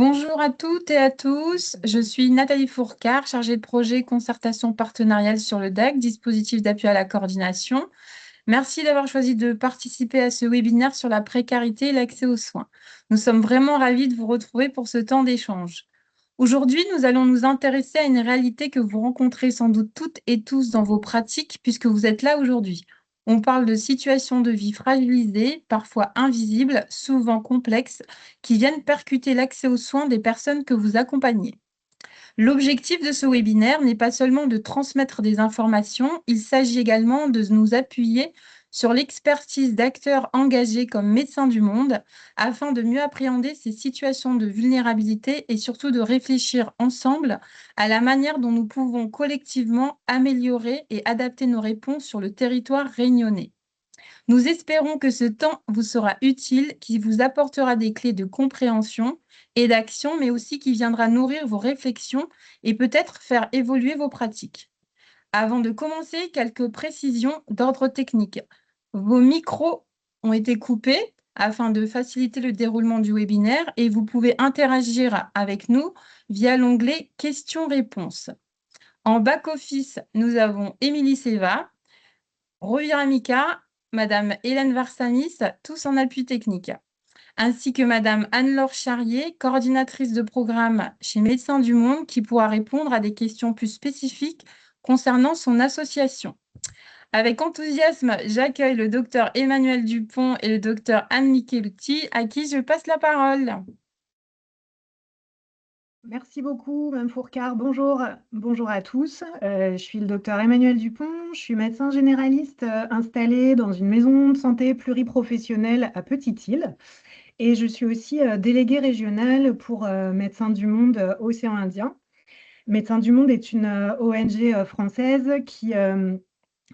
Bonjour à toutes et à tous, je suis Nathalie Fourcard, chargée de projet concertation partenariale sur le DAC, dispositif d'appui à la coordination. Merci d'avoir choisi de participer à ce webinaire sur la précarité et l'accès aux soins. Nous sommes vraiment ravis de vous retrouver pour ce temps d'échange. Aujourd'hui, nous allons nous intéresser à une réalité que vous rencontrez sans doute toutes et tous dans vos pratiques puisque vous êtes là aujourd'hui. On parle de situations de vie fragilisées, parfois invisibles, souvent complexes, qui viennent percuter l'accès aux soins des personnes que vous accompagnez. L'objectif de ce webinaire n'est pas seulement de transmettre des informations, il s'agit également de nous appuyer sur l'expertise d'acteurs engagés comme Médecins du Monde afin de mieux appréhender ces situations de vulnérabilité et surtout de réfléchir ensemble à la manière dont nous pouvons collectivement améliorer et adapter nos réponses sur le territoire réunionnais. Nous espérons que ce temps vous sera utile, qui vous apportera des clés de compréhension et d'action, mais aussi qui viendra nourrir vos réflexions et peut-être faire évoluer vos pratiques. Avant de commencer, quelques précisions d'ordre technique. Vos micros ont été coupés afin de faciliter le déroulement du webinaire et vous pouvez interagir avec nous via l'onglet questions-réponses. En back-office, nous avons Émilie Seva, Rovira Mika, Madame Hélène Varsanis, tous en appui technique, ainsi que Madame Anne-Laure Charrier, coordinatrice de programme chez Médecins du Monde, qui pourra répondre à des questions plus spécifiques concernant son association. Avec enthousiasme, j'accueille le docteur Emmanuel Dupont et le docteur Anne Michelutti, à qui je passe la parole. Merci beaucoup, Mme Fourcard. Bonjour à tous. Je suis le docteur Emmanuel Dupont. Je suis médecin généraliste installé dans une maison de santé pluriprofessionnelle à Petite-Île. Et je suis aussi déléguée régionale pour Médecins du Monde Océan Indien. Médecins du Monde est une ONG française qui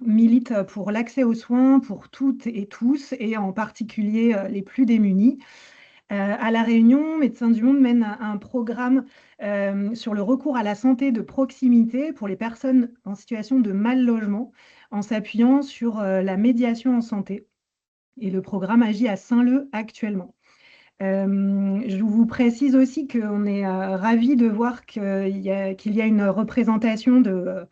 milite pour l'accès aux soins pour toutes et tous, et en particulier les plus démunis. À La Réunion, Médecins du Monde mène un programme sur le recours à la santé de proximité pour les personnes en situation de mal logement, en s'appuyant sur la médiation en santé. Et le programme agit à Saint-Leu actuellement. Je vous précise aussi qu'on est ravis de voir qu'il y a une représentation de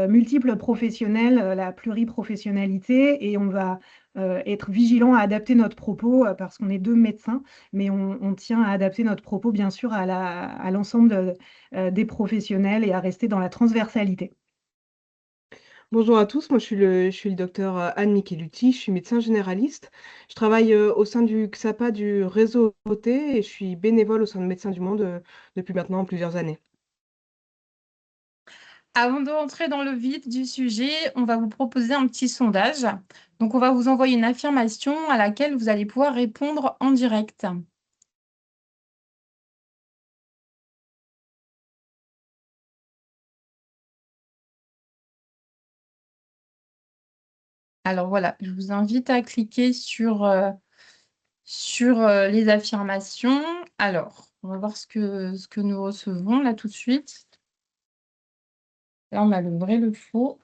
multiples professionnels, la pluriprofessionnalité, et on va être vigilant à adapter notre propos parce qu'on est deux médecins, mais on tient à adapter notre propos bien sûr à l'ensemble des professionnels et à rester dans la transversalité. Bonjour à tous, moi je suis le docteur Anne Michelutti, je suis médecin généraliste. Je travaille au sein du XAPA du réseau OT et je suis bénévole au sein de Médecins du Monde depuis maintenant plusieurs années. Avant de rentrer dans le vif du sujet, on va vous proposer un petit sondage. Donc, on va vous envoyer une affirmation à laquelle vous allez pouvoir répondre en direct. Alors voilà, je vous invite à cliquer sur les affirmations. Alors, on va voir ce que nous recevons là tout de suite. Là, on a le vrai, le faux.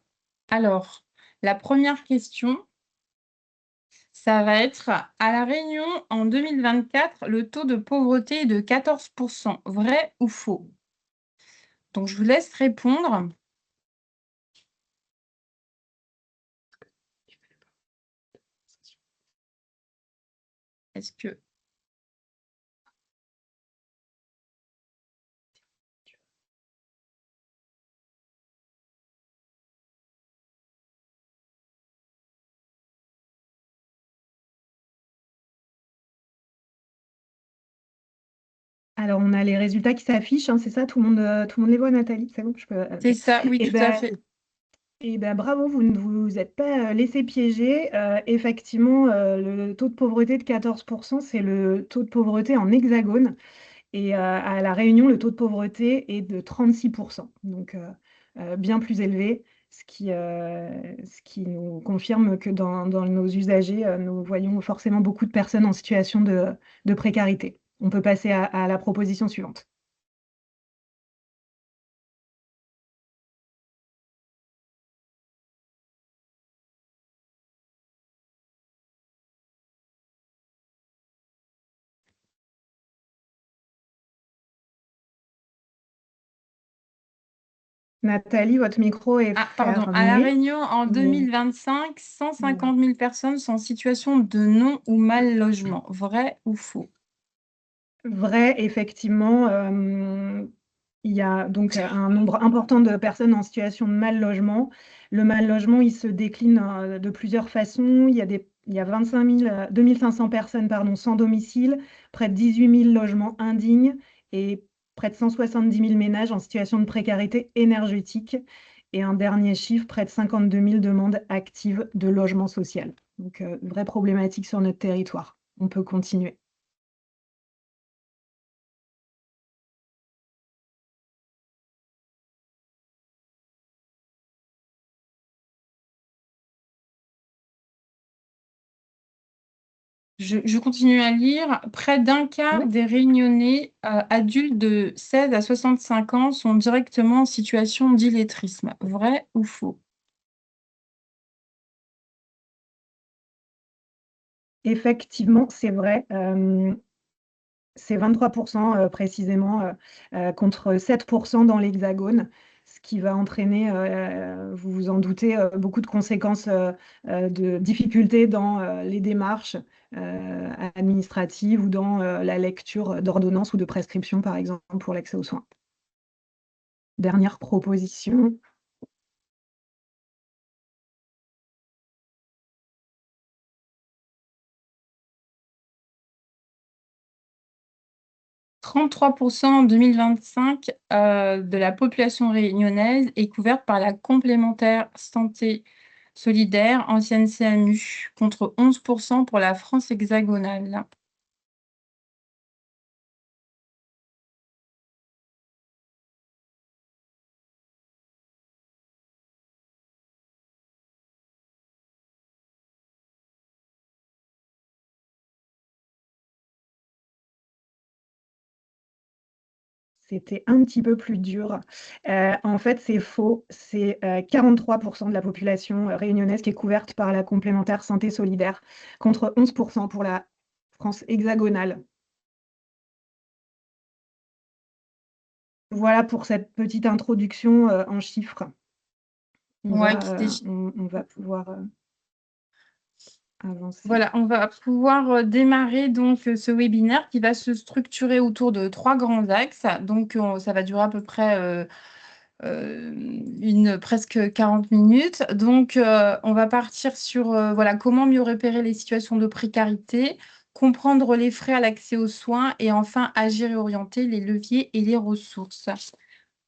Alors, la première question, ça va être à La Réunion en 2024, le taux de pauvreté est de 14%. Vrai ou faux? Donc, je vous laisse répondre. Est-ce que... Alors, on a les résultats qui s'affichent, hein, c'est ça, tout le monde les voit, Nathalie, c'est bon, je peux. C'est Ok. ça, oui, Eh tout à ben, fait. bravo, vous ne vous êtes pas laissé piéger. Effectivement, le taux de pauvreté de 14%, c'est le taux de pauvreté en hexagone. Et à La Réunion, le taux de pauvreté est de 36%, donc bien plus élevé, ce qui nous confirme que dans nos usagers, nous voyons forcément beaucoup de personnes en situation de précarité. On peut passer à la proposition suivante. Nathalie, votre micro est Ah, pardon. À La fermé. Réunion, en Mais 2025, cent voilà. cinquante mille personnes sont en situation de non ou mal logement. Vrai ou faux? Vrai, effectivement, il y a donc un nombre important de personnes en situation de mal logement. Le mal logement, il se décline de plusieurs façons. Il y a 2500 personnes pardon, sans domicile, près de 18 000 logements indignes et près de 170 000 ménages en situation de précarité énergétique. Et un dernier chiffre, près de 52 000 demandes actives de logement social. Donc, vraie problématique sur notre territoire. On peut continuer. Je continue à lire. Près d'un quart Oui. des Réunionnais adultes de 16 à 65 ans sont directement en situation d'illettrisme. Vrai ou faux? Effectivement, c'est vrai. C'est 23% précisément contre 7% dans l'Hexagone, ce qui va entraîner, vous vous en doutez, beaucoup de conséquences de difficultés dans les démarches administratives ou dans la lecture d'ordonnances ou de prescriptions, par exemple, pour l'accès aux soins. Dernière proposition. 33% en 2025 de la population réunionnaise est couverte par la complémentaire santé solidaire, ancienne CMU, contre 11% pour la France hexagonale. C'était un petit peu plus dur. En fait, c'est faux. C'est 43% de la population réunionnaise qui est couverte par la complémentaire santé solidaire, contre 11% pour la France hexagonale. Voilà pour cette petite introduction en chiffres. Ouais, qui était On va pouvoir avancer. Voilà, on va pouvoir démarrer donc ce webinaire qui va se structurer autour de trois grands axes. Donc, ça va durer à peu près presque 40 minutes. Donc, on va partir sur voilà, comment mieux repérer les situations de précarité, comprendre les frais à l'accès aux soins et enfin agir et orienter les leviers et les ressources.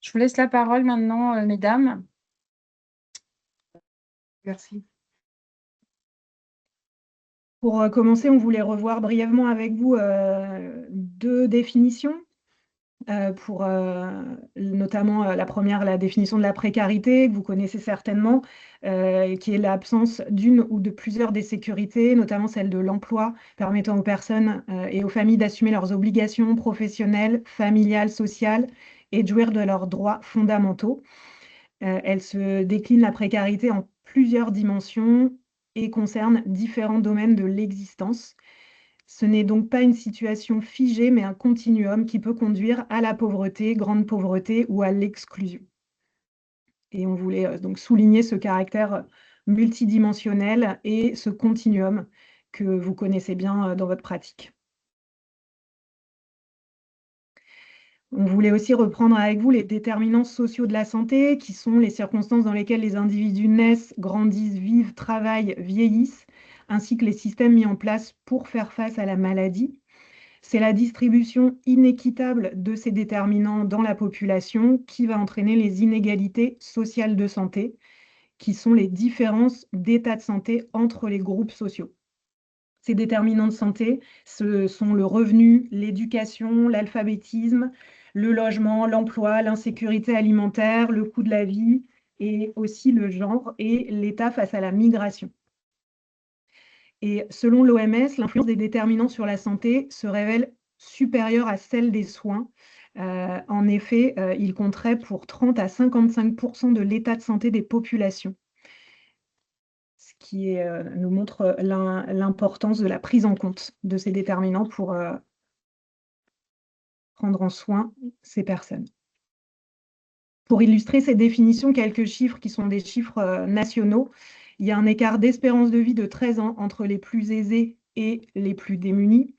Je vous laisse la parole maintenant, mesdames. Merci. Pour commencer, on voulait revoir brièvement avec vous deux définitions. Pour notamment la première, la définition de la précarité, que vous connaissez certainement, qui est l'absence d'une ou de plusieurs des sécurités, notamment celle de l'emploi, permettant aux personnes et aux familles d'assumer leurs obligations professionnelles, familiales, sociales et de jouir de leurs droits fondamentaux. Elle se décline la précarité en plusieurs dimensions et concerne différents domaines de l'existence. Ce n'est donc pas une situation figée, mais un continuum qui peut conduire à la pauvreté, grande pauvreté ou à l'exclusion. Et on voulait donc souligner ce caractère multidimensionnel et ce continuum que vous connaissez bien dans votre pratique. On voulait aussi reprendre avec vous les déterminants sociaux de la santé, qui sont les circonstances dans lesquelles les individus naissent, grandissent, vivent, travaillent, vieillissent, ainsi que les systèmes mis en place pour faire face à la maladie. C'est la distribution inéquitable de ces déterminants dans la population qui va entraîner les inégalités sociales de santé, qui sont les différences d'état de santé entre les groupes sociaux. Ces déterminants de santé, ce sont le revenu, l'éducation, l'alphabétisme, le logement, l'emploi, l'insécurité alimentaire, le coût de la vie et aussi le genre et l'état face à la migration. Et selon l'OMS, l'influence des déterminants sur la santé se révèle supérieure à celle des soins. En effet, ils compteraient pour 30 à 55% de l'état de santé des populations, ce qui nous montre l'importance de la prise en compte de ces déterminants pour prendre en soin ces personnes. Pour illustrer ces définitions, quelques chiffres qui sont des chiffres nationaux. Il y a un écart d'espérance de vie de 13 ans entre les plus aisés et les plus démunis.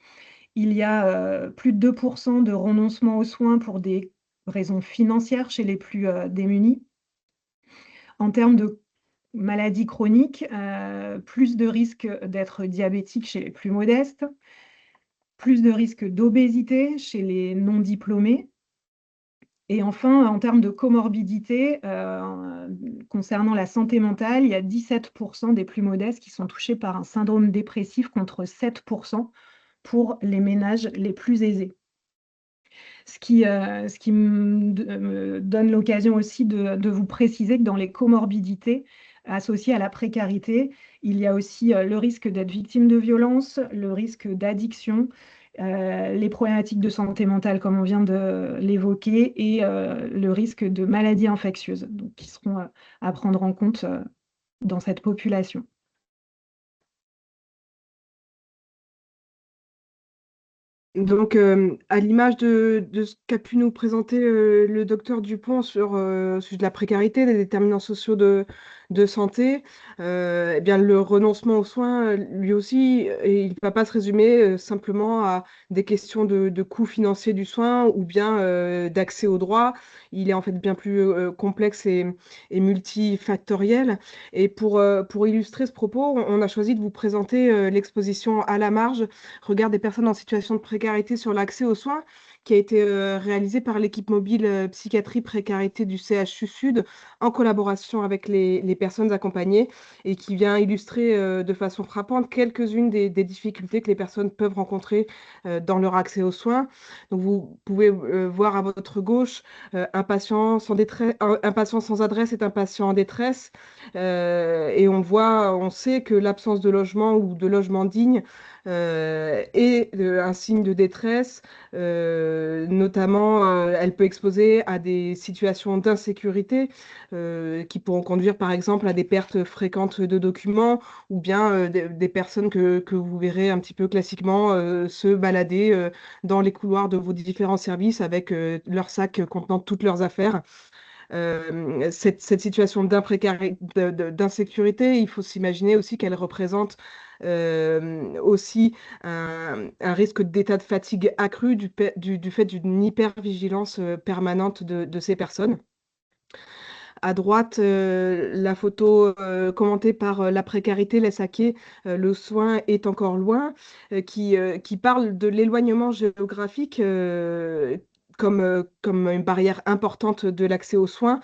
Il y a plus de 2% de renoncement aux soins pour des raisons financières chez les plus démunis. En termes de maladies chroniques, plus de risques d'être diabétique chez les plus modestes, plus de risques d'obésité chez les non diplômés. Et enfin, en termes de comorbidité, concernant la santé mentale, il y a 17% des plus modestes qui sont touchés par un syndrome dépressif contre 7% pour les ménages les plus aisés. Ce qui me donne l'occasion aussi de vous préciser que dans les comorbidités associées à la précarité, il y a aussi le risque d'être victime de violence, le risque d'addiction, les problématiques de santé mentale, comme on vient de l'évoquer, et le risque de maladies infectieuses, donc, qui seront à prendre en compte dans cette population. Donc, à l'image de ce qu'a pu nous présenter le docteur Dupont sur le sujet de la précarité, des déterminants sociaux de santé, eh bien, le renoncement aux soins, lui aussi, il ne va pas se résumer simplement à des questions de coûts financiers du soin ou bien d'accès aux droits. Il est en fait bien plus complexe et multifactoriel. Et pour illustrer ce propos, on a choisi de vous présenter l'exposition À la marge, regard des personnes en situation de précarité sur l'accès aux soins, qui a été réalisée par l'équipe mobile psychiatrie précarité du CHU Sud en collaboration avec les personnes accompagnées et qui vient illustrer de façon frappante quelques-unes des difficultés que les personnes peuvent rencontrer dans leur accès aux soins. Donc vous pouvez voir à votre gauche un patient sans un patient sans adresse est un patient en détresse et on sait que l'absence de logement ou de logement digne est un signe de détresse. Notamment, elle peut exposer à des situations d'insécurité qui pourront conduire par exemple à des pertes fréquentes de documents ou bien des personnes que vous verrez un petit peu classiquement se balader dans les couloirs de vos différents services avec leur sac contenant toutes leurs affaires. Cette situation d'insécurité, il faut s'imaginer aussi qu'elle représente aussi un risque d'état de fatigue accru du fait d'une hypervigilance permanente de ces personnes. À droite, la photo commentée par La précarité laisse à quai, le soin est encore loin, qui parle de l'éloignement géographique comme une barrière importante de l'accès aux soins.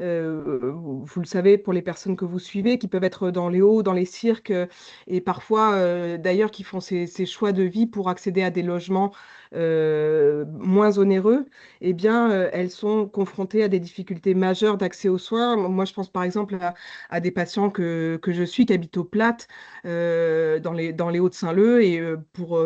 Vous le savez, pour les personnes que vous suivez, qui peuvent être dans les hauts, dans les cirques, et parfois d'ailleurs qui font ces choix de vie pour accéder à des logements moins onéreux, eh bien, elles sont confrontées à des difficultés majeures d'accès aux soins. Moi, je pense par exemple à des patients que je suis qui habitent au Plates, dans les Hauts-de-Saint-Leu, et pour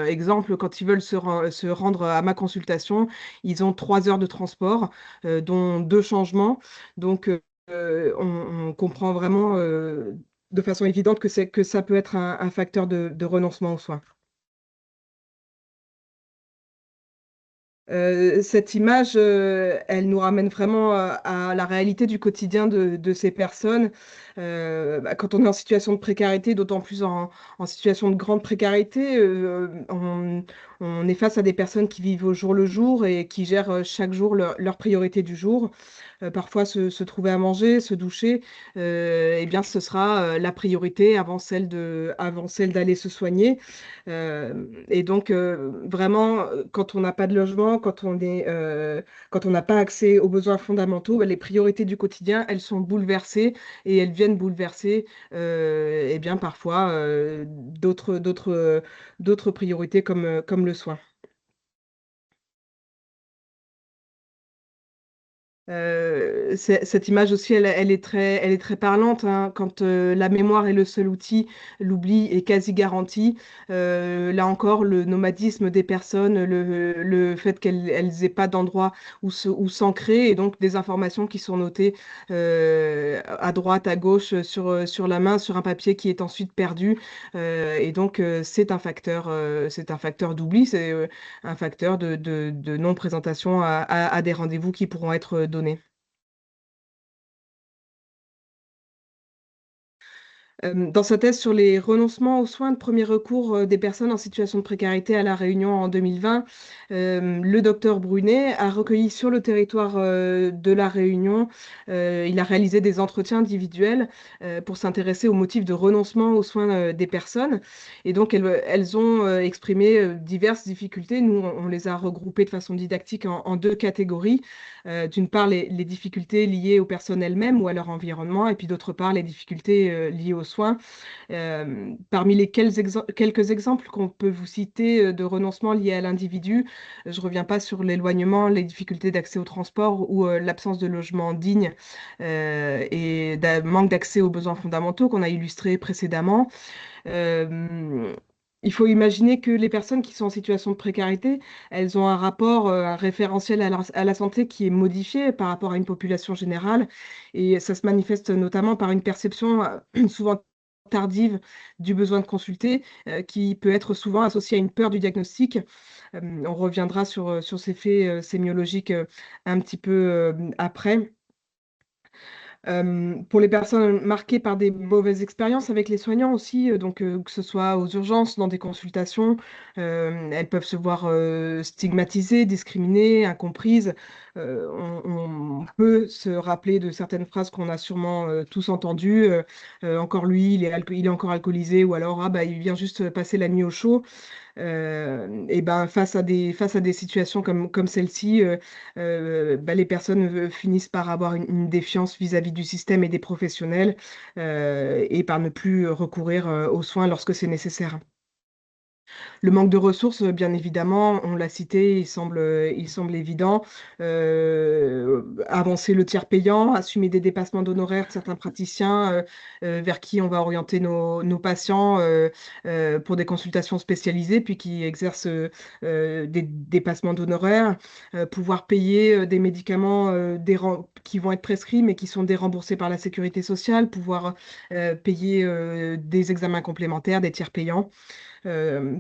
exemple, quand ils veulent se rendre à ma consultation, ils ont 3 heures de transport, dont 2 changements. Donc, on comprend vraiment de façon évidente que ça peut être un facteur de renoncement aux soins. Cette image, elle nous ramène vraiment à la réalité du quotidien de ces personnes. Quand on est en situation de précarité, d'autant plus en situation de grande précarité, on est face à des personnes qui vivent au jour le jour et qui gèrent chaque jour leur priorité du jour. Parfois, se trouver à manger, se doucher, eh bien, ce sera la priorité avant celle d'aller se soigner. Et donc, vraiment, quand on n'a pas de logement, quand on n'a pas accès aux besoins fondamentaux, bah, les priorités du quotidien, elles sont bouleversées et elles viennent bouleverser, eh bien, parfois d'autres priorités comme le soin. Cette image aussi, elle est très parlante, hein. Quand la mémoire est le seul outil, l'oubli est quasi garanti. Là encore, le nomadisme des personnes, le fait qu'elles n'aient pas d'endroit où s'ancrer, et donc des informations qui sont notées à droite, à gauche, sur la main, sur un papier qui est ensuite perdu. Et donc, c'est un facteur d'oubli, c'est un facteur de non-présentation à des rendez-vous qui pourront être données. Dans sa thèse sur les renoncements aux soins de premier recours des personnes en situation de précarité à La Réunion en 2020, le docteur Brunet a recueilli sur le territoire de La Réunion, il a réalisé des entretiens individuels pour s'intéresser aux motifs de renoncement aux soins des personnes. Et donc, elles ont exprimé diverses difficultés. Nous, on les a regroupées de façon didactique en deux catégories. D'une part, les difficultés liées aux personnes elles-mêmes ou à leur environnement, et puis d'autre part, les difficultés liées aux soins. Parmi les quelques exemples qu'on peut vous citer de renoncement liés à l'individu, je ne reviens pas sur l'éloignement, les difficultés d'accès au transport ou l'absence de logement digne et manque d'accès aux besoins fondamentaux qu'on a illustrés précédemment. Euh, il faut imaginer que les personnes qui sont en situation de précarité, elles ont un rapport, un référentiel à la santé qui est modifié par rapport à une population générale. Et ça se manifeste notamment par une perception souvent tardive du besoin de consulter, qui peut être souvent associée à une peur du diagnostic. On reviendra sur ces faits sémiologiques un petit peu après. Pour les personnes marquées par des mauvaises expériences avec les soignants aussi, que ce soit aux urgences, dans des consultations, elles peuvent se voir stigmatisées, discriminées, incomprises. On peut se rappeler de certaines phrases qu'on a sûrement tous entendues. Encore lui, il est encore alcoolisé, ou alors ah, bah, il vient juste passer la nuit au chaud. Et ben, face à des situations comme celle-ci, bah, les personnes finissent par avoir une défiance vis-à-vis du système et des professionnels et par ne plus recourir aux soins lorsque c'est nécessaire. Le manque de ressources, bien évidemment, on l'a cité, il semble évident. Avancer le tiers payant, assumer des dépassements d'honoraires de certains praticiens vers qui on va orienter nos patients pour des consultations spécialisées, puis qui exercent des dépassements d'honoraires, pouvoir payer des médicaments qui vont être prescrits, mais qui sont déremboursés par la sécurité sociale, pouvoir payer des examens complémentaires, des tiers payants.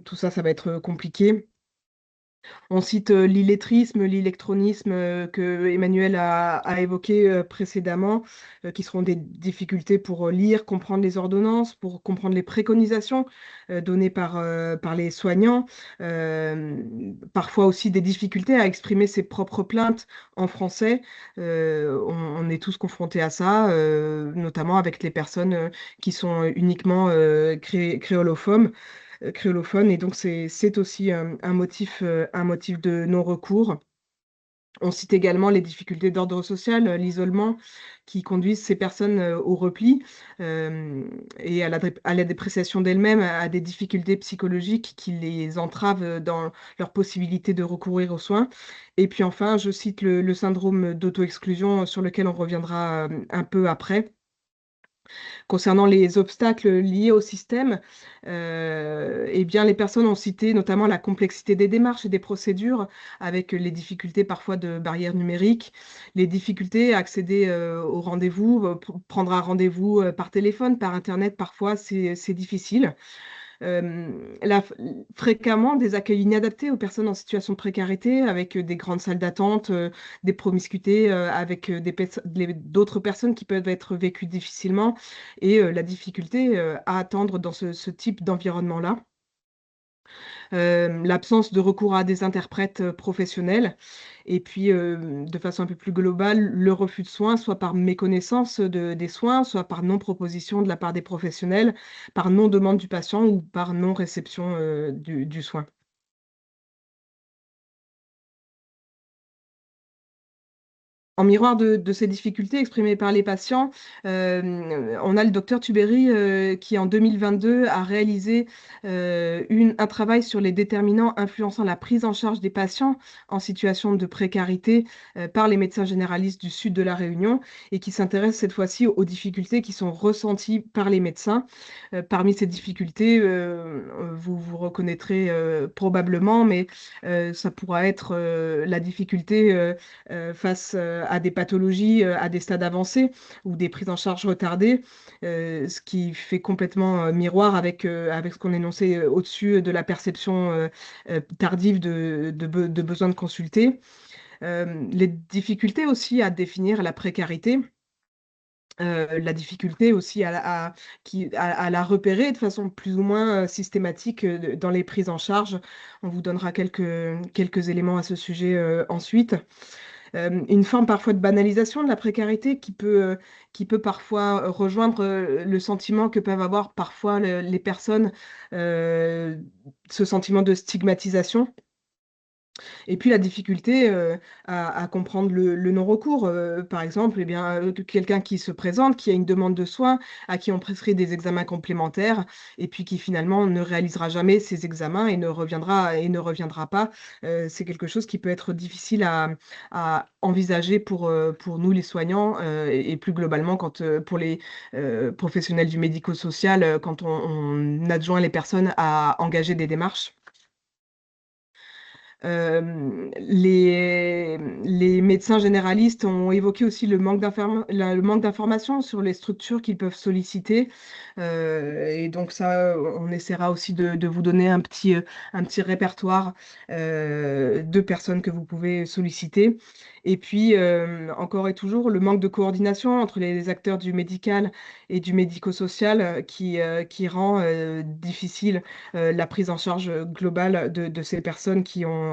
Tout ça, ça va être compliqué. On cite l'illettrisme, l'électronisme que Emmanuel a évoqué précédemment, qui seront des difficultés pour lire, comprendre les ordonnances, pour comprendre les préconisations données par les soignants. Parfois aussi des difficultés à exprimer ses propres plaintes en français. On est tous confrontés à ça, notamment avec les personnes qui sont uniquement créolophones. Et donc c'est aussi un motif de non-recours. On cite également les difficultés d'ordre social, l'isolement, qui conduisent ces personnes au repli et à la dépréciation d'elles-mêmes, à des difficultés psychologiques qui les entravent dans leur possibilité de recourir aux soins. Et puis enfin, je cite le syndrome d'auto-exclusion sur lequel on reviendra un peu après. Concernant les obstacles liés au système, eh bien, les personnes ont cité notamment la complexité des démarches et des procédures, avec les difficultés parfois de barrières numériques, les difficultés à accéder au rendez-vous, prendre un rendez-vous par téléphone, par Internet, parfois c'est difficile. Là, fréquemment des accueils inadaptés aux personnes en situation de précarité, avec des grandes salles d'attente, des promiscuités avec d'autres personnes qui peuvent être vécues difficilement, et la difficulté à attendre dans ce type d'environnement-là. L'absence de recours à des interprètes professionnels, et puis de façon un peu plus globale, le refus de soins, soit par méconnaissance des soins, soit par non-proposition de la part des professionnels, par non-demande du patient ou par non-réception du soin. En miroir de ces difficultés exprimées par les patients, on a le docteur Tuberi qui, en 2022, a réalisé un travail sur les déterminants influençant la prise en charge des patients en situation de précarité par les médecins généralistes du sud de La Réunion, et qui s'intéresse cette fois-ci aux difficultés qui sont ressenties par les médecins. Parmi ces difficultés, vous vous reconnaîtrez probablement, mais ça pourra être la difficulté face à des pathologies à des stades avancés ou des prises en charge retardées, ce qui fait complètement miroir avec ce qu'on énonçait au-dessus de la perception tardive de besoin de consulter. Les difficultés aussi à définir la précarité. La difficulté aussi à la repérer de façon plus ou moins systématique dans les prises en charge. On vous donnera quelques éléments à ce sujet ensuite. Une forme parfois de banalisation de la précarité qui peut parfois rejoindre le sentiment que peuvent avoir parfois les personnes, ce sentiment de stigmatisation. Et puis la difficulté à comprendre le non-recours. Par exemple, eh bien, quelqu'un qui se présente, qui a une demande de soins, à qui on prescrit des examens complémentaires, et puis qui finalement ne réalisera jamais ces examens et ne reviendra pas. C'est quelque chose qui peut être difficile à envisager pour nous les soignants et plus globalement pour les professionnels du médico-social quand on adjoint les personnes à engager des démarches. Les médecins généralistes ont évoqué aussi le manque d'informations sur les structures qu'ils peuvent solliciter. Et donc ça, on essaiera aussi de vous donner un petit répertoire de personnes que vous pouvez solliciter. Et puis, encore et toujours, le manque de coordination entre les acteurs du médical et du médico-social qui rend difficile la prise en charge globale de ces personnes qui ont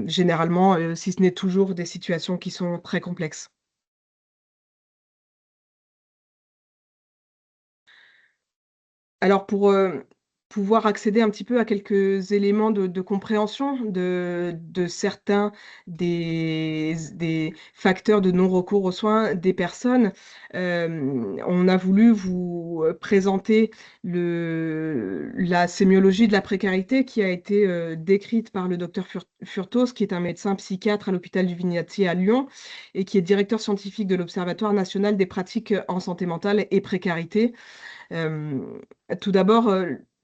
généralement, si ce n'est toujours, des situations qui sont très complexes. Alors pour pouvoir accéder un petit peu à quelques éléments de compréhension de certains des facteurs de non-recours aux soins des personnes, on a voulu vous présenter la sémiologie de la précarité qui a été décrite par le docteur Furtos, qui est un médecin psychiatre à l'hôpital du Vignatier à Lyon et qui est directeur scientifique de l'Observatoire national des pratiques en santé mentale et précarité. Euh, Tout d'abord,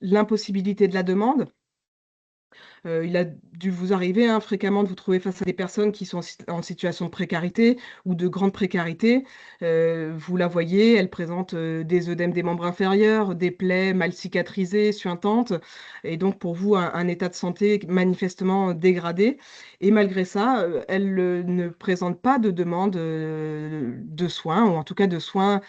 l'impossibilité de la demande. Il a dû vous arriver fréquemment de vous trouver face à des personnes qui sont en situation de précarité ou de grande précarité. Vous la voyez, elle présente des œdèmes des membres inférieurs, des plaies mal cicatrisées, suintantes, et donc pour vous un état de santé manifestement dégradé. Et malgré ça, elle ne présente pas de demande de soins, ou en tout cas de soins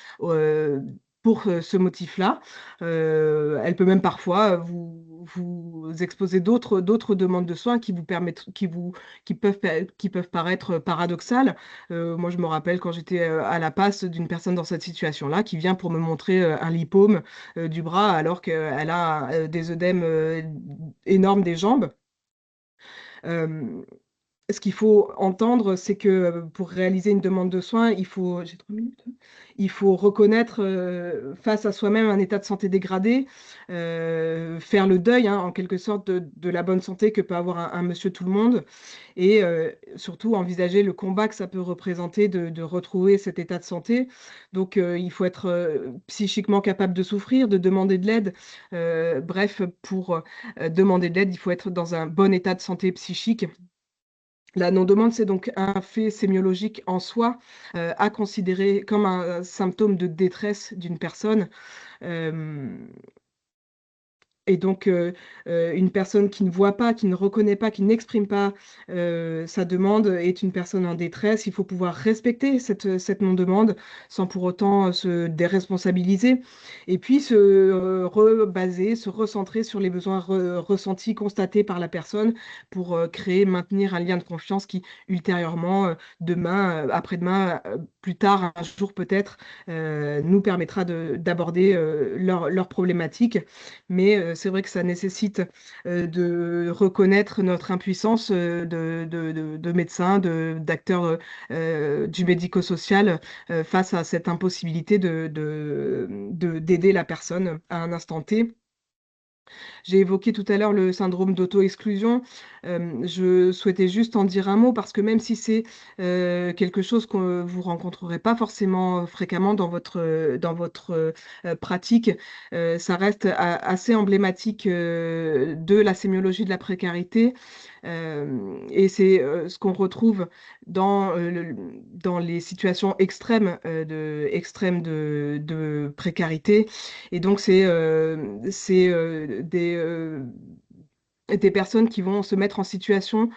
pour ce motif-là. Elle peut même parfois vous exposer d'autres demandes de soins qui vous permettent, qui peuvent paraître paradoxales. Moi, je me rappelle quand j'étais à la passe d'une personne dans cette situation-là qui vient pour me montrer un lipome du bras alors qu'elle a des œdèmes énormes des jambes. Euh, Ce qu'il faut entendre, c'est que pour réaliser une demande de soins, j'ai 3 minutes, il faut reconnaître face à soi-même un état de santé dégradé, faire le deuil, en quelque sorte, de la bonne santé que peut avoir un monsieur tout le monde, et surtout envisager le combat que ça peut représenter de retrouver cet état de santé. Donc, il faut être psychiquement capable de souffrir, de demander de l'aide. Bref, pour demander de l'aide, il faut être dans un bon état de santé psychique. La non-demande, c'est donc un fait sémiologique en soi, à considérer comme un symptôme de détresse d'une personne. Euh, et donc, une personne qui ne voit pas, qui ne reconnaît pas, qui n'exprime pas sa demande est une personne en détresse. Il faut pouvoir respecter cette non-demande sans pour autant se déresponsabiliser. Et puis rebaser, se recentrer sur les besoins ressentis, constatés par la personne pour créer, maintenir un lien de confiance qui, ultérieurement, demain, après-demain, plus tard, un jour peut-être, nous permettra d'aborder leurs problématiques. Mais c'est vrai que ça nécessite de reconnaître notre impuissance de médecins, d'acteurs du médico-social face à cette impossibilité d'aider la personne à un instant T. J'ai évoqué tout à l'heure le syndrome d'auto-exclusion. Je souhaitais juste en dire un mot parce que même si c'est quelque chose que vous rencontrerez pas forcément fréquemment dans votre pratique, ça reste assez emblématique de la sémiologie de la précarité. Et c'est ce qu'on retrouve dans les situations extrêmes de précarité. Et donc, c'est des personnes qui vont se mettre en situation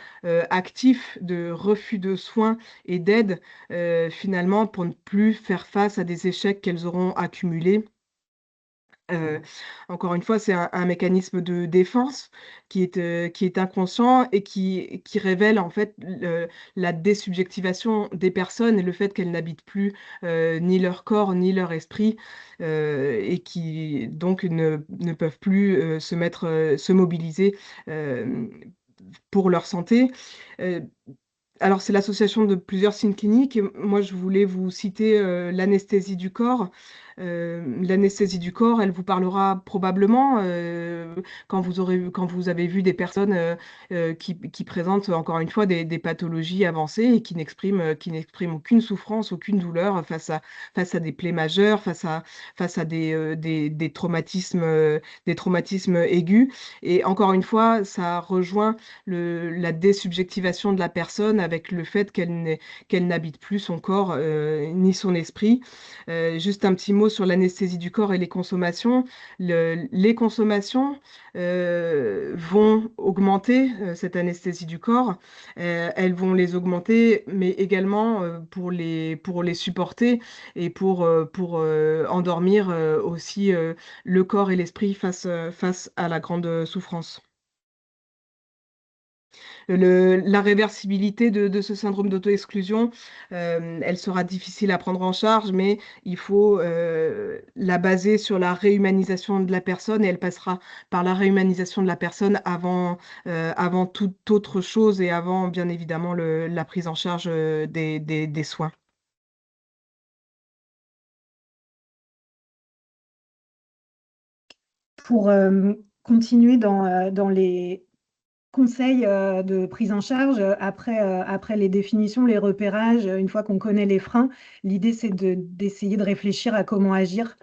active de refus de soins et d'aide, finalement, pour ne plus faire face à des échecs qu'elles auront accumulés. Heu, Encore une fois, c'est un mécanisme de défense qui est inconscient et qui révèle en fait la désubjectivation des personnes et le fait qu'elles n'habitent plus, ni leur corps ni leur esprit, et qui donc ne peuvent plus, se mobiliser, hem, pour leur santé. Heu alors, c'est l'association de plusieurs signes cliniques et moi, je voulais vous citer, l'anesthésie du corps. L'anesthésie du corps, elle vous parlera probablement, quand vous avez vu des personnes, qui présentent, encore une fois, des pathologies avancées et qui n'expriment aucune souffrance, aucune douleur face à des plaies majeures, face à des traumatismes aigus et encore une fois, ça rejoint la désubjectivation de la personne avec le fait qu'elle n'habite plus son corps ni son esprit. Juste un petit mot sur l'anesthésie du corps et les consommations. Les consommations vont augmenter cette anesthésie du corps. Elles vont les augmenter, mais également pour les supporter et pour endormir aussi le corps et l'esprit face à la grande souffrance. La réversibilité de ce syndrome d'auto-exclusion, elle sera difficile à prendre en charge, mais il faut la baser sur la réhumanisation de la personne et elle passera par la réhumanisation de la personne avant toute autre chose et avant, bien évidemment, la prise en charge des soins. Pour continuer dans les conseils de prise en charge, après les définitions, les repérages, une fois qu'on connaît les freins, l'idée c'est d'essayer de réfléchir à comment agir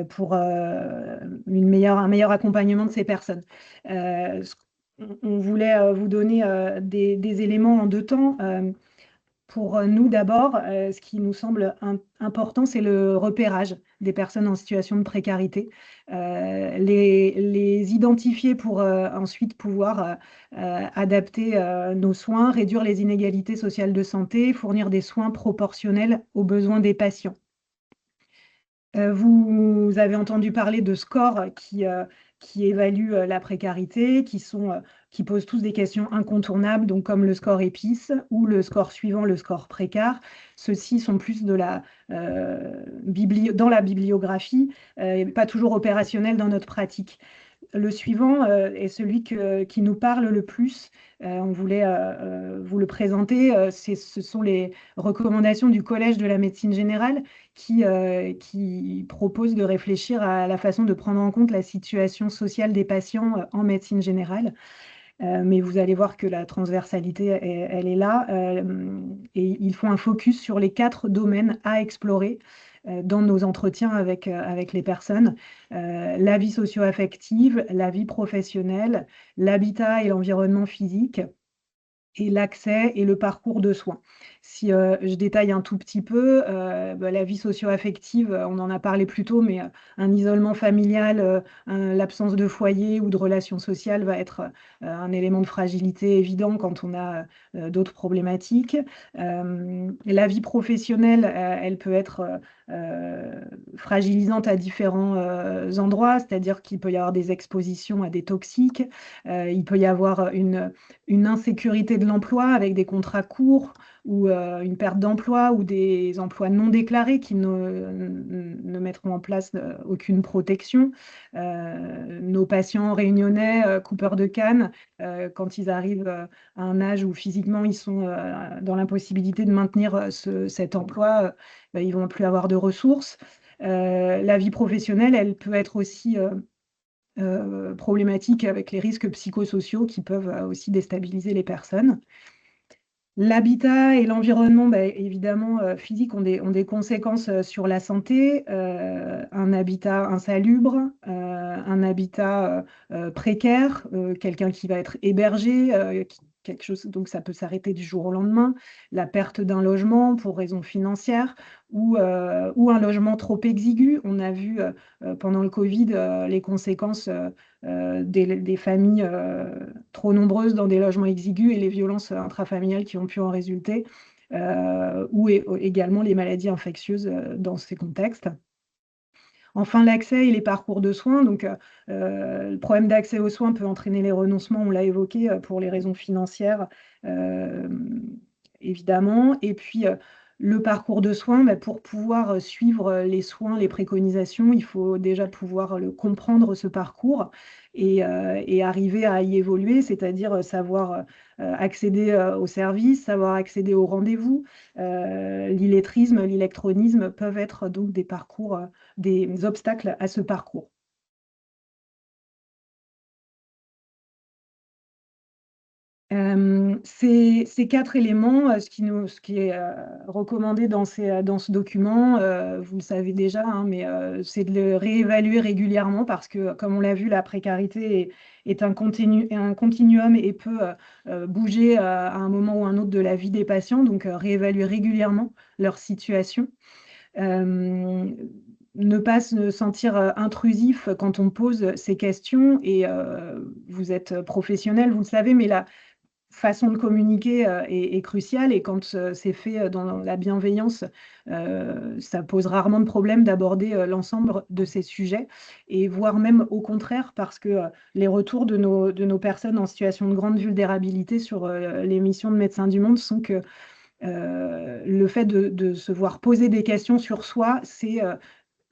pour un meilleur accompagnement de ces personnes. On voulait vous donner des éléments en deux temps. Pour nous, d'abord, ce qui nous semble important, c'est le repérage des personnes en situation de précarité. Les identifier pour ensuite pouvoir adapter nos soins, réduire les inégalités sociales de santé, fournir des soins proportionnels aux besoins des patients. Vous avez entendu parler de scores qui évaluent la précarité, qui posent tous des questions incontournables, donc comme le score EPIS ou le score suivant, le score précar. Ceux-ci sont plus dans la bibliographie, et pas toujours opérationnels dans notre pratique. Le suivant est celui qui nous parle le plus. On voulait vous le présenter. Ce sont les recommandations du Collège de la médecine générale qui propose de réfléchir à la façon de prendre en compte la situation sociale des patients en médecine générale. Mais vous allez voir que la transversalité, elle est là. Et ils font un focus sur les 4 domaines à explorer dans nos entretiens avec les personnes. La vie socio-affective, la vie professionnelle, l'habitat et l'environnement physique, et l'accès et le parcours de soins. Si je détaille un tout petit peu, la vie socio-affective, on en a parlé plus tôt, mais un isolement familial, l'absence de foyer ou de relations sociales va être un élément de fragilité évident quand on a d'autres problématiques. La vie professionnelle, elle peut être fragilisante à différents endroits, c'est-à-dire qu'il peut y avoir des expositions à des toxiques, il peut y avoir une insécurité de l'emploi avec des contrats courts ou une perte d'emploi ou des emplois non déclarés qui ne mettront en place aucune protection. Nos patients réunionnais, coupeurs de canne, quand ils arrivent à un âge où physiquement ils sont dans l'impossibilité de maintenir cet emploi, ils vont plus avoir de ressources. La vie professionnelle, elle peut être aussi problématique avec les risques psychosociaux qui peuvent aussi déstabiliser les personnes. L'habitat et l'environnement, évidemment, physique ont des conséquences sur la santé. Un habitat insalubre, un habitat précaire, quelqu'un qui va être hébergé, quelque chose, donc ça peut s'arrêter du jour au lendemain. La perte d'un logement pour raison financière ou un logement trop exigu. On a vu pendant le Covid les conséquences des familles trop nombreuses dans des logements exigus et les violences intrafamiliales qui ont pu en résulter, ou également les maladies infectieuses dans ces contextes. Enfin, l'accès et les parcours de soins. Donc, le problème d'accès aux soins peut entraîner les renoncements, on l'a évoqué, pour les raisons financières, euh, évidemment. Et puis, le parcours de soins, bah, pour pouvoir suivre les soins, les préconisations, il faut déjà pouvoir le comprendre, ce parcours, et arriver à y évoluer, c'est-à-dire savoir accéder aux services, savoir accéder aux rendez-vous. L'illettrisme, l'électronisme peuvent être donc des parcours, des obstacles à ce parcours. Ces quatre éléments, ce qui est recommandé dans ce document, vous le savez déjà, hein, mais c'est de le réévaluer régulièrement parce que, comme on l'a vu, la précarité est un continuum et peut bouger à un moment ou un autre de la vie des patients. Donc, réévaluer régulièrement leur situation. Euh, Ne pas se sentir intrusif quand on pose ces questions. Et vous êtes professionnel, vous le savez, mais la façon de communiquer est cruciale. Et quand c'est fait dans la bienveillance, ça pose rarement de problème d'aborder l'ensemble de ces sujets. Et voire même au contraire, parce que les retours de nos personnes en situation de grande vulnérabilité sur les missions de Médecins du Monde sont que le fait de se voir poser des questions sur soi, c'est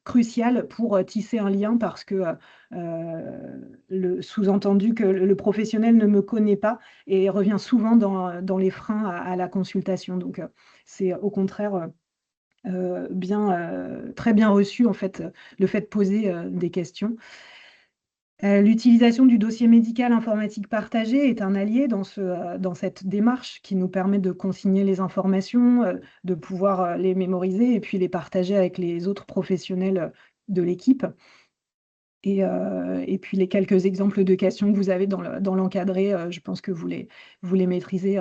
crucial pour tisser un lien, parce que le sous-entendu que le professionnel ne me connaît pas et revient souvent dans les freins à la consultation. Donc, c'est au contraire très bien reçu, en fait, le fait de poser des questions. L'utilisation du dossier médical informatique partagé est un allié dans cette démarche qui nous permet de consigner les informations, de pouvoir les mémoriser et puis les partager avec les autres professionnels de l'équipe. Et puis les quelques exemples de questions que vous avez dans l'encadré, je pense que vous les maîtrisez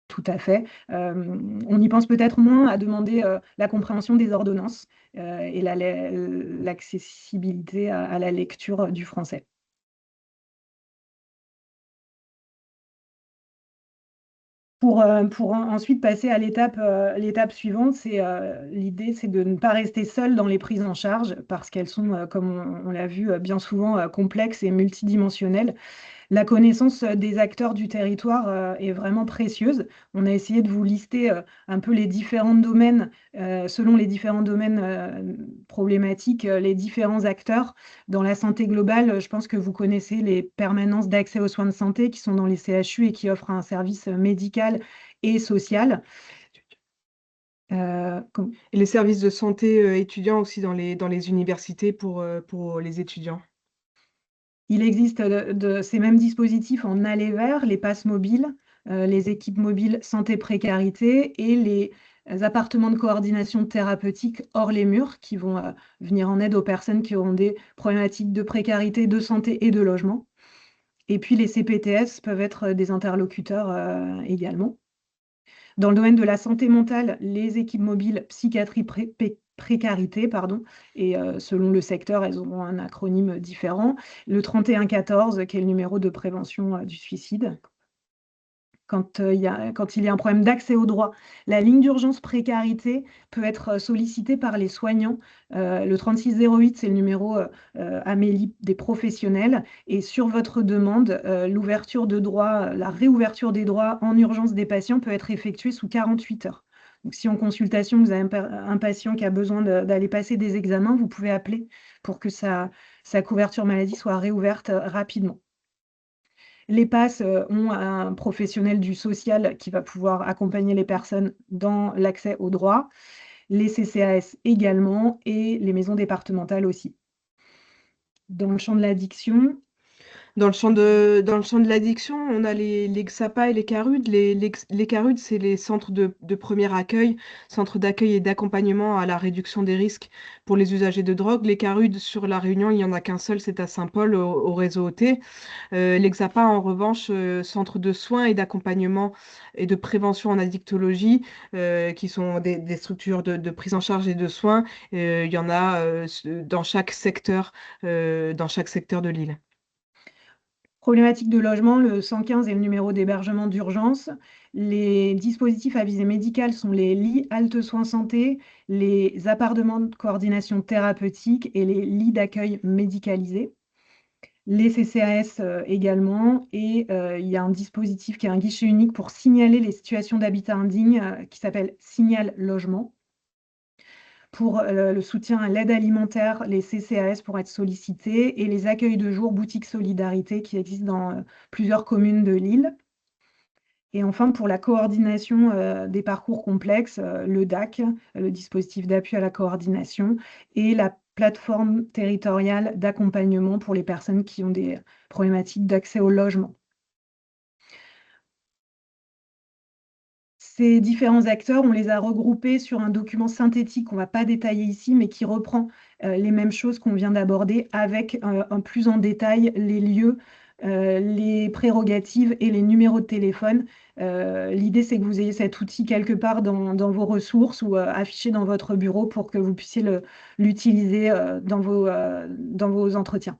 tout à fait. On y pense peut-être moins à demander la compréhension des ordonnances et l'accessibilité à la lecture du français. Pour ensuite passer à l'étape suivante, l'idée, c'est de ne pas rester seul dans les prises en charge, parce qu'elles sont, comme on l'a vu, bien souvent complexes et multidimensionnelles. La connaissance des acteurs du territoire est vraiment précieuse. On a essayé de vous lister un peu les différents domaines, selon les différents domaines problématiques, les différents acteurs. Dans la santé globale, je pense que vous connaissez les permanences d'accès aux soins de santé qui sont dans les CHU et qui offrent un service médical et social. Et les services de santé étudiants aussi dans les universités pour les étudiants. Il existe ces mêmes dispositifs en aller vers, les passes mobiles, les équipes mobiles santé précarité et les appartements de coordination thérapeutique hors les murs, qui vont venir en aide aux personnes qui auront des problématiques de précarité, de santé et de logement. Et puis les CPTS peuvent être des interlocuteurs également. Dans le domaine de la santé mentale, les équipes mobiles psychiatrie précarité, pardon, et selon le secteur, elles auront un acronyme différent. Le 3114, qui est le numéro de prévention du suicide. Quand il y a un problème d'accès aux droits, la ligne d'urgence précarité peut être sollicitée par les soignants. Le 3608, c'est le numéro Amélie des professionnels. Et sur votre demande, l'ouverture de droits, la réouverture des droits en urgence des patients peut être effectuée sous 48 heures. Donc, si en consultation, vous avez un patient qui a besoin d'aller passer des examens, vous pouvez appeler pour que sa couverture maladie soit réouverte rapidement. Les PASS ont un professionnel du social qui va pouvoir accompagner les personnes dans l'accès aux droits, les CCAS également et les maisons départementales aussi. Dans le champ de l'addiction, Dans le champ de l'addiction, on a les XAPA et les CARUD. Les CARUD, c'est les centres de premier accueil, centres d'accueil et d'accompagnement à la réduction des risques pour les usagers de drogue. Les CARUD, sur La Réunion, il n'y en a qu'un seul, c'est à Saint-Paul, au réseau OT. Les XAPA, en revanche, centres de soins et d'accompagnement et de prévention en addictologie, qui sont des structures de prise en charge et de soins. Il y en a dans chaque secteur de l'île. Problématique de logement, le 115 est le numéro d'hébergement d'urgence. Les dispositifs à visée médicale sont les lits halte soins santé, les appartements de coordination thérapeutique et les lits d'accueil médicalisés. Les CCAS également, et il y a un dispositif qui est un guichet unique pour signaler les situations d'habitat indigne qui s'appelle Signal Logement. Pour le soutien à l'aide alimentaire, les CCAS pourraient être sollicités, et les accueils de jour boutique solidarité qui existent dans plusieurs communes de l'île. Et enfin, pour la coordination des parcours complexes, le DAC, le dispositif d'appui à la coordination, et la plateforme territoriale d'accompagnement pour les personnes qui ont des problématiques d'accès au logement. Ces différents acteurs, on les a regroupés sur un document synthétique qu'on ne va pas détailler ici, mais qui reprend les mêmes choses qu'on vient d'aborder, avec plus en détail les lieux, les prérogatives et les numéros de téléphone. L'idée, c'est que vous ayez cet outil quelque part dans vos ressources ou affiché dans votre bureau pour que vous puissiez l'utiliser dans vos entretiens.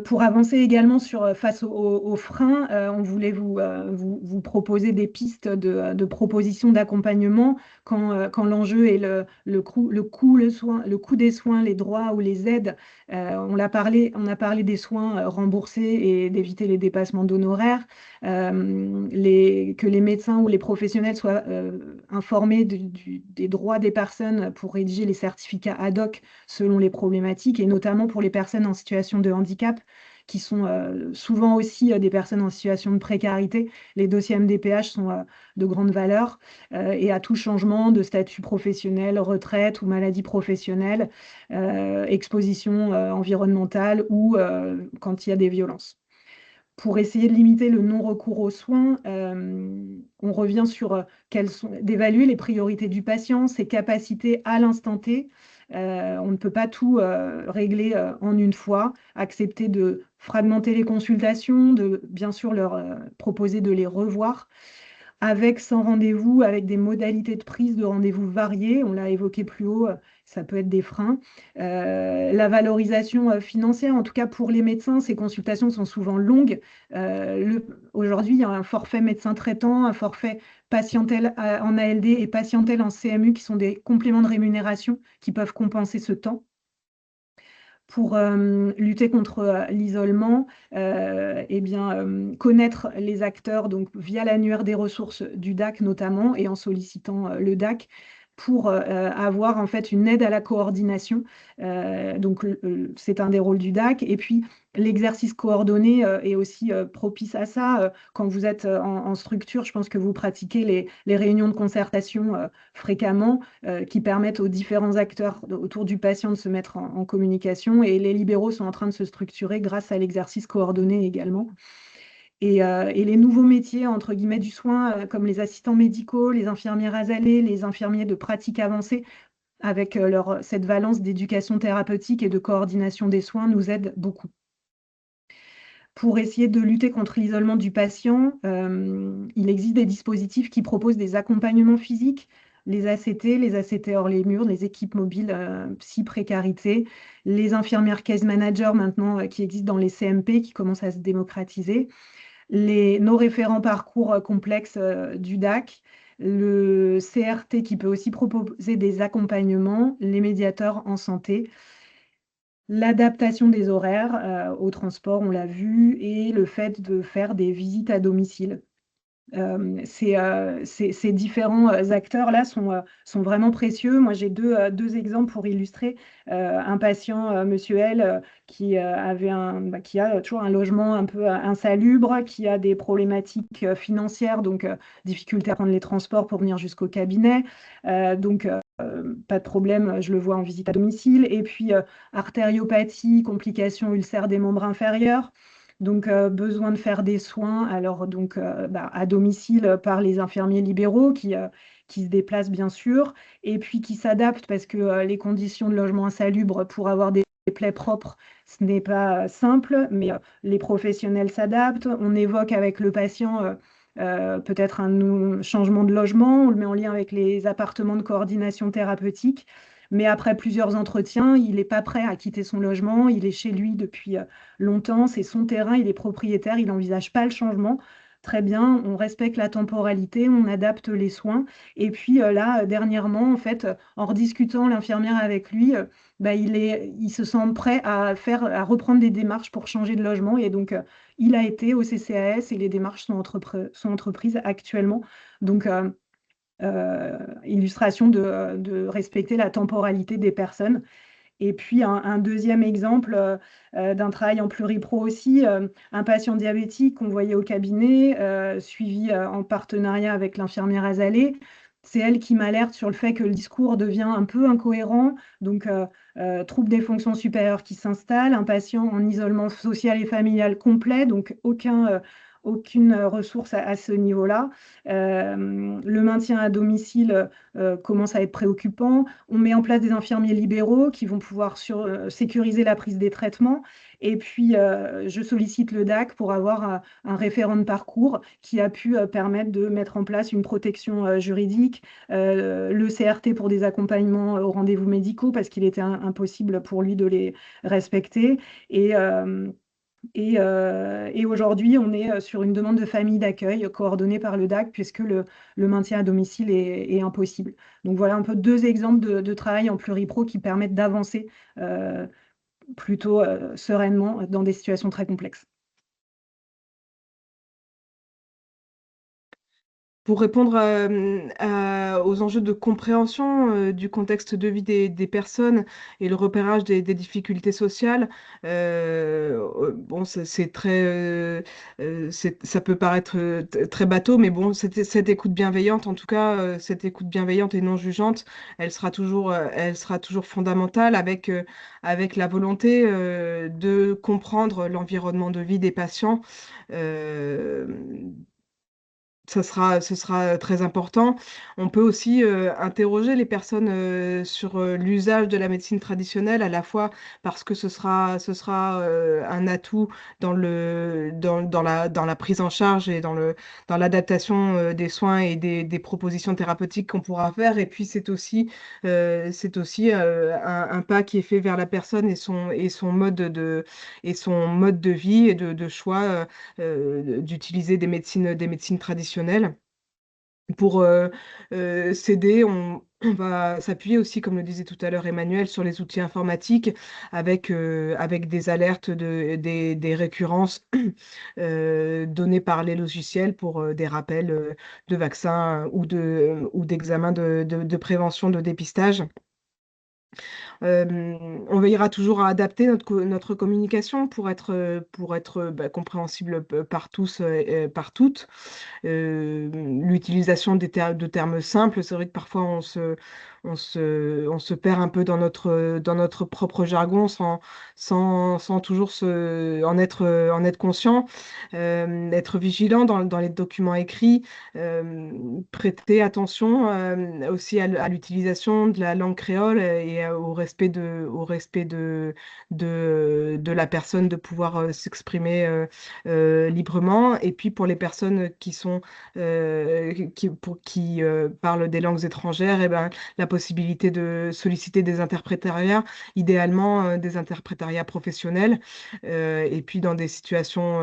Pour avancer également face aux freins, on voulait vous proposer des pistes de propositions d'accompagnement quand l'enjeu est le coût des soins, les droits ou les aides. On a parlé des soins remboursés et d'éviter les dépassements d'honoraires, que les médecins ou les professionnels soient informés des droits des personnes pour rédiger les certificats ad hoc selon les problématiques, et notamment pour les personnes en situation de handicap, qui sont souvent aussi des personnes en situation de précarité. Les dossiers MDPH sont de grande valeur, et à tout changement de statut professionnel, retraite ou maladie professionnelle, exposition environnementale ou quand il y a des violences. Pour essayer de limiter le non-recours aux soins, on revient sur d'évaluer les priorités du patient, ses capacités à l'instant T. On ne peut pas tout régler en une fois, accepter de fragmenter les consultations, de bien sûr leur proposer de les revoir, avec, sans rendez-vous, avec des modalités de prise de rendez-vous variées. On l'a évoqué plus haut, ça peut être des freins. La valorisation financière, en tout cas pour les médecins, ces consultations sont souvent longues. Aujourd'hui, il y a un forfait médecin traitant, un forfait patientèle en ALD et patientèle en CMU qui sont des compléments de rémunération qui peuvent compenser ce temps. Pour lutter contre l'isolement, connaître les acteurs donc, via l'annuaire des ressources du DAC notamment, et en sollicitant le DAC, pour avoir en fait une aide à la coordination. Donc c'est un des rôles du DAC. Et puis l'exercice coordonné est aussi propice à ça. Quand vous êtes en structure, je pense que vous pratiquez les réunions de concertation fréquemment, qui permettent aux différents acteurs autour du patient de se mettre en communication. Et les libéraux sont en train de se structurer grâce à l'exercice coordonné également. Et les nouveaux métiers, entre guillemets, du soin, comme les assistants médicaux, les infirmières azalées, les infirmiers de pratique avancée, avec cette valence d'éducation thérapeutique et de coordination des soins, nous aident beaucoup. Pour essayer de lutter contre l'isolement du patient, il existe des dispositifs qui proposent des accompagnements physiques, les ACT hors les murs, les équipes mobiles psy-précarité, les infirmières case managers maintenant qui existent dans les CMP, qui commencent à se démocratiser, nos référents parcours complexes du DAC, le CRT qui peut aussi proposer des accompagnements, les médiateurs en santé, l'adaptation des horaires au transport, on l'a vu, et le fait de faire des visites à domicile. Ces différents acteurs-là sont vraiment précieux. Moi, j'ai deux exemples pour illustrer. Un patient, monsieur L, qui a toujours un logement un peu insalubre, qui a des problématiques financières, donc difficulté à prendre les transports pour venir jusqu'au cabinet. Pas de problème, je le vois en visite à domicile. Et puis, artériopathie, complications ulcères des membres inférieurs. Donc, besoin de faire des soins, alors donc à domicile par les infirmiers libéraux qui se déplacent bien sûr, et puis qui s'adaptent parce que les conditions de logement insalubres pour avoir des plaies propres, ce n'est pas simple, mais les professionnels s'adaptent. On évoque avec le patient peut-être un changement de logement, on le met en lien avec les appartements de coordination thérapeutique. Mais après plusieurs entretiens, il n'est pas prêt à quitter son logement. Il est chez lui depuis longtemps. C'est son terrain, il est propriétaire, il n'envisage pas le changement. Très bien, on respecte la temporalité, on adapte les soins. Et puis là, dernièrement, en fait, en rediscutant l'infirmière avec lui, bah, il se sent prêt à reprendre des démarches pour changer de logement. Et donc, il a été au CCAS et les démarches sont entreprises actuellement. Donc, illustration de respecter la temporalité des personnes. Et puis un deuxième exemple d'un travail en pluripro aussi, un patient diabétique qu'on voyait au cabinet, suivi en partenariat avec l'infirmière Azalée. C'est elle qui m'alerte sur le fait que le discours devient un peu incohérent, donc trouble des fonctions supérieures qui s'installe, un patient en isolement social et familial complet, donc aucune ressource à ce niveau-là. Le maintien à domicile commence à être préoccupant. On met en place des infirmiers libéraux qui vont pouvoir sécuriser la prise des traitements. Et puis, je sollicite le DAC pour avoir un référent de parcours qui a pu permettre de mettre en place une protection juridique, le CRT pour des accompagnements aux rendez-vous médicaux parce qu'il était impossible pour lui de les respecter. Et, et aujourd'hui, on est sur une demande de famille d'accueil coordonnée par le DAC puisque le maintien à domicile est impossible. Donc voilà un peu deux exemples de travail en pluripro qui permettent d'avancer euh, plutôt sereinement dans des situations très complexes. Pour répondre aux enjeux de compréhension du contexte de vie des personnes et le repérage des difficultés sociales, bon, c'est très, ça peut paraître très bateau, mais bon, cette écoute bienveillante, en tout cas, cette écoute bienveillante et non jugeante, elle sera toujours fondamentale avec la volonté de comprendre l'environnement de vie des patients. euh, ce sera très important. On peut aussi interroger les personnes sur l'usage de la médecine traditionnelle, à la fois parce que ce sera un atout dans la prise en charge et dans l'adaptation des soins et des propositions thérapeutiques qu'on pourra faire. Et puis c'est aussi un pas qui est fait vers la personne et son mode de vie et de choix d'utiliser des médecines traditionnelles. Pour s'aider, on va s'appuyer aussi, comme le disait tout à l'heure Emmanuel, sur les outils informatiques avec des alertes, des récurrences données par les logiciels pour des rappels de vaccins ou d'examens de prévention, de dépistage. On veillera toujours à adapter notre communication pour être compréhensible par tous et par toutes. L'utilisation de termes simples, c'est vrai que parfois on se perd un peu dans notre propre jargon sans toujours en être conscient, être vigilant dans les documents écrits, prêter attention aussi à l'utilisation de la langue créole et au respect de la personne de pouvoir s'exprimer librement. Et puis pour les personnes qui parlent des langues étrangères, et ben, la possibilité de solliciter des interprétariats, idéalement des interprétariats professionnels. Et puis dans des situations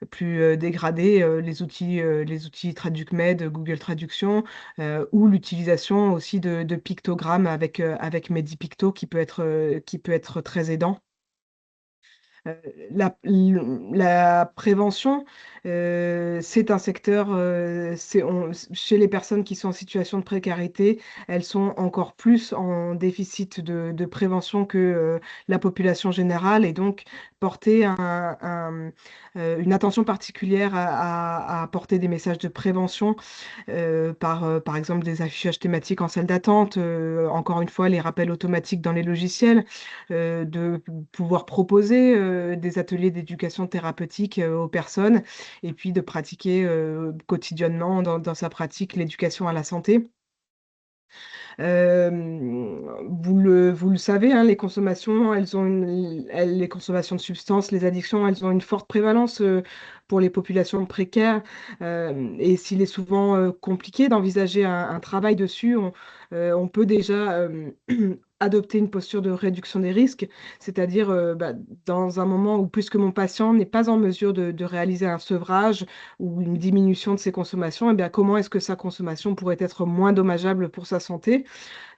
plus dégradées, les outils TraducMed, Google Traduction, ou l'utilisation aussi de pictogrammes avec Medipicto qui peut être très aidant. Euh, la prévention, c'est un secteur, chez les personnes qui sont en situation de précarité, elles sont encore plus en déficit de prévention que la population générale et donc porter une attention particulière à apporter des messages de prévention par exemple des affichages thématiques en salle d'attente, encore une fois les rappels automatiques dans les logiciels, de pouvoir proposer des ateliers d'éducation thérapeutique aux personnes et puis de pratiquer quotidiennement dans sa pratique l'éducation à la santé. Vous le savez, hein, les consommations, les consommations de substances, les addictions, elles ont une forte prévalence pour les populations précaires. Et s'il est souvent compliqué d'envisager un travail dessus, on peut déjà adopter une posture de réduction des risques, c'est-à-dire dans un moment où, puisque mon patient n'est pas en mesure de réaliser un sevrage ou une diminution de ses consommations, eh bien, comment est-ce que sa consommation pourrait être moins dommageable pour sa santé?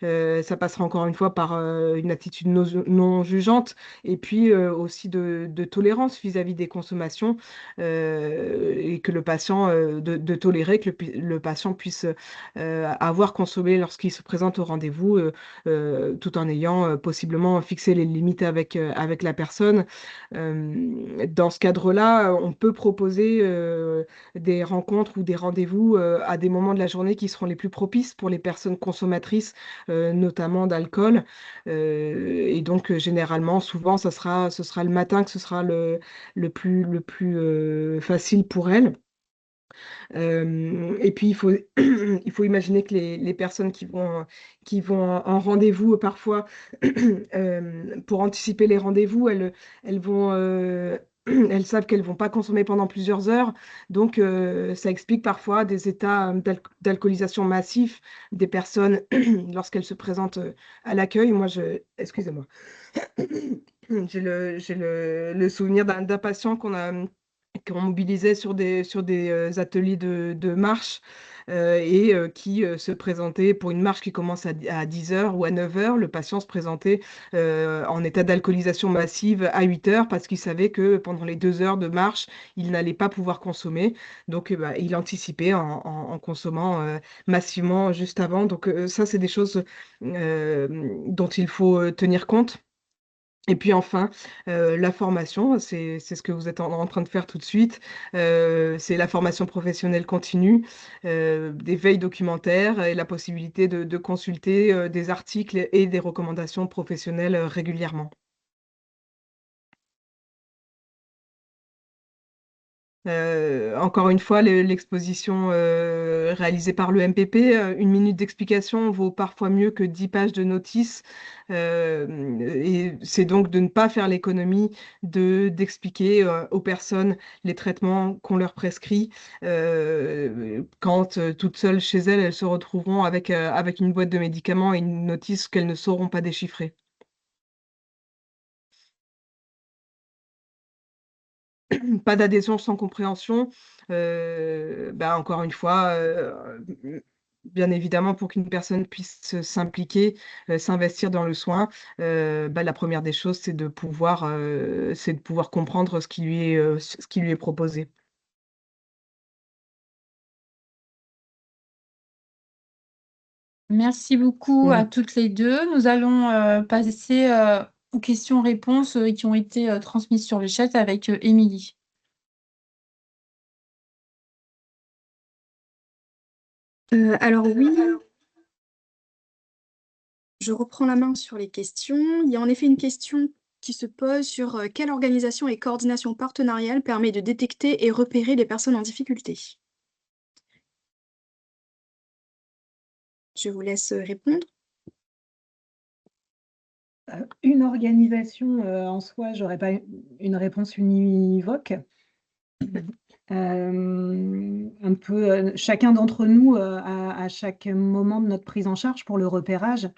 Ça passera encore une fois par une attitude non jugeante et puis aussi de tolérance vis-à-vis des consommations et que le patient, de tolérer que le patient puisse avoir consommé lorsqu'il se présente au rendez-vous, tout en ayant possiblement fixé les limites avec la personne. Dans ce cadre-là, on peut proposer des rencontres ou des rendez-vous à des moments de la journée qui seront les plus propices pour les personnes consommatrices notamment d'alcool. Et donc, généralement, souvent, ce sera le matin que ce sera le plus facile pour elle. Et puis, il faut imaginer que les personnes qui vont en rendez-vous, parfois, pour anticiper les rendez-vous, elles vont... elles savent qu'elles vont pas consommer pendant plusieurs heures, donc ça explique parfois des états d'alcoolisation massifs des personnes lorsqu'elles se présentent à l'accueil. Excusez-moi, le souvenir d'un patient qu'on mobilisait sur des ateliers de marche et qui se présentait pour une marche qui commence à 10 heures ou à 9 heures. Le patient se présentait en état d'alcoolisation massive à 8 heures parce qu'il savait que pendant les 2 heures de marche, il n'allait pas pouvoir consommer. Donc, il anticipait en consommant massivement juste avant. Donc, ça, c'est des choses dont il faut tenir compte. Et puis enfin, la formation, c'est ce que vous êtes en train de faire tout de suite. C'est la formation professionnelle continue, des veilles documentaires et la possibilité de consulter des articles et des recommandations professionnelles régulièrement. Encore une fois, l'exposition réalisée par le MPP, une minute d'explication vaut parfois mieux que 10 pages de notices. Et c'est donc de ne pas faire l'économie d'expliquer aux personnes les traitements qu'on leur prescrit quand toutes seules chez elles, elles se retrouveront avec une boîte de médicaments et une notice qu'elles ne sauront pas déchiffrer. Pas d'adhésion sans compréhension. Encore une fois, bien évidemment, pour qu'une personne puisse s'impliquer, s'investir dans le soin, la première des choses, c'est de pouvoir comprendre ce qui lui est proposé. Merci beaucoup à Mm. toutes les deux. Nous allons passer aux questions-réponses qui ont été transmises sur le chat avec Émilie. Alors oui, je reprends la main sur les questions. Il y a en effet une question qui se pose sur quelle organisation et coordination partenariale permet de détecter et repérer les personnes en difficulté. Je vous laisse répondre. Une organisation en soi, j'aurais pas une réponse univoque. Un peu, chacun d'entre nous à chaque moment de notre prise en charge pour le repérage,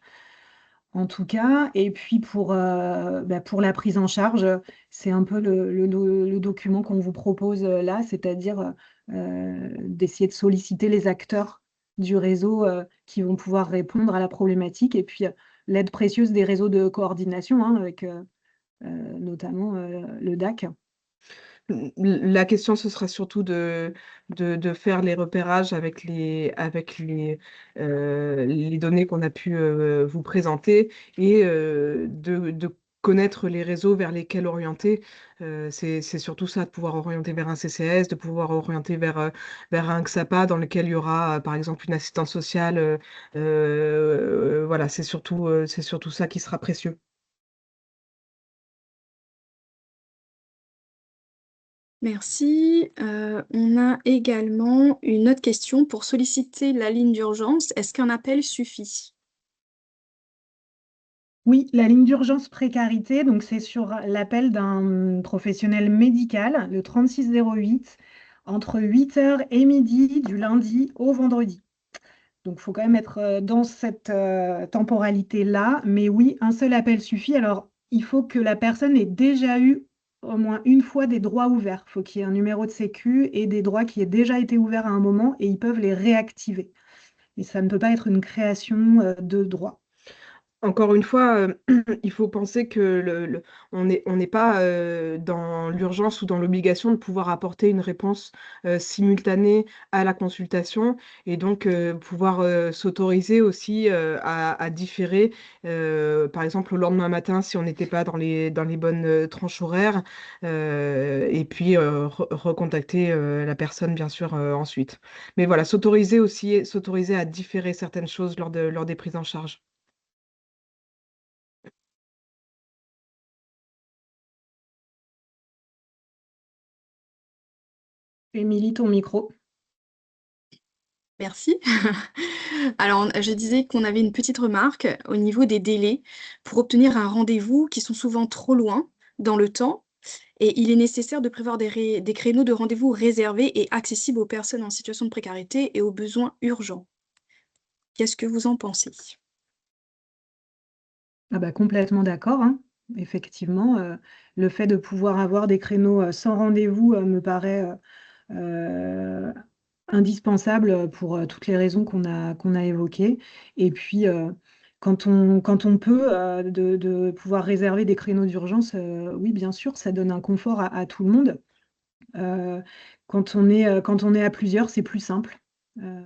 en tout cas. Et puis pour la prise en charge, c'est un peu le document qu'on vous propose là, c'est-à-dire d'essayer de solliciter les acteurs du réseau qui vont pouvoir répondre à la problématique. Et puis l'aide précieuse des réseaux de coordination, hein, avec notamment le DAC. La question, ce sera surtout de faire les repérages avec les données qu'on a pu vous présenter et de connaître les réseaux vers lesquels orienter. C'est surtout ça, de pouvoir orienter vers un CCS, de pouvoir orienter vers un XAPA dans lequel il y aura, par exemple, une assistante sociale. Voilà, c'est surtout ça qui sera précieux. Merci. On a également une autre question. Pour solliciter la ligne d'urgence, est-ce qu'un appel suffit? Oui, la ligne d'urgence précarité, donc c'est sur l'appel d'un professionnel médical, le 3608, entre 8 heures et midi, du lundi au vendredi. Donc, il faut quand même être dans cette temporalité-là. Mais oui, un seul appel suffit. Alors, il faut que la personne ait déjà eu au moins une fois des droits ouverts. Il faut qu'il y ait un numéro de sécu et des droits qui aient déjà été ouverts à un moment et ils peuvent les réactiver. Et ça ne peut pas être une création de droits. Encore une fois, il faut penser que on n'est pas dans l'urgence ou dans l'obligation de pouvoir apporter une réponse simultanée à la consultation et donc pouvoir s'autoriser aussi à différer, par exemple au lendemain matin si on n'était pas dans les bonnes tranches horaires, et puis recontacter la personne bien sûr ensuite. Mais voilà, s'autoriser à différer certaines choses lors des prises en charge. Émilie, ton micro. Merci. Alors, je disais qu'on avait une petite remarque au niveau des délais pour obtenir un rendez-vous qui sont souvent trop loin dans le temps. Et il est nécessaire de prévoir des créneaux de rendez-vous réservés et accessibles aux personnes en situation de précarité et aux besoins urgents. Qu'est-ce que vous en pensez? Ah bah, complètement d'accord, hein. Effectivement, le fait de pouvoir avoir des créneaux sans rendez-vous me paraît euh, indispensable pour toutes les raisons qu'on a évoquées. Et puis, quand on peut, de pouvoir réserver des créneaux d'urgence, oui, bien sûr, ça donne un confort à tout le monde. Euh, quand on est à plusieurs, c'est plus simple. Euh,